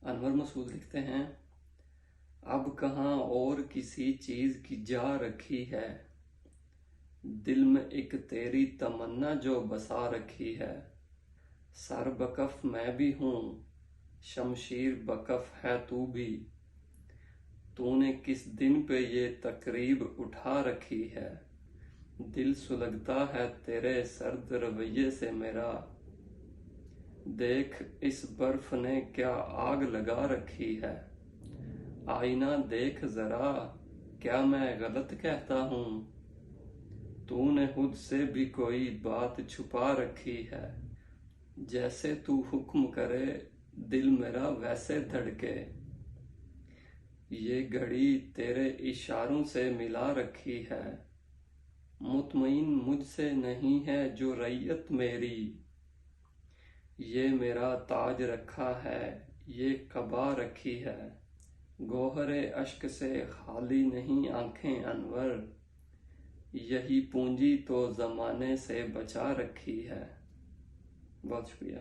انور مسعود لکھتے ہیں، اب کہاں اور کسی چیز کی جا رکھی ہے، دل میں ایک تیری تمنا جو بسا رکھی ہے۔ سر بکف میں بھی ہوں، شمشیر بکف ہے تو بھی، تو نے کس دن پہ یہ تقریب اٹھا رکھی ہے۔ دل سلگتا ہے تیرے سرد رویے سے میرا، دیکھ اس برف نے کیا آگ لگا رکھی ہے۔ آئینہ دیکھ ذرا، کیا میں غلط کہتا ہوں، تو نے خود سے بھی کوئی بات چھپا رکھی ہے۔ جیسے تو حکم کرے دل میرا ویسے دھڑکے، یہ گھڑی تیرے اشاروں سے ملا رکھی ہے۔ مطمئن مجھ سے نہیں ہے جو رعیت میری، یہ میرا تاج رکھا ہے یہ قبا رکھی ہے۔ گوہر اشک سے خالی نہیں آنکھیں انور، یہی پونجی تو زمانے سے بچا رکھی ہے۔ بہت شکریہ۔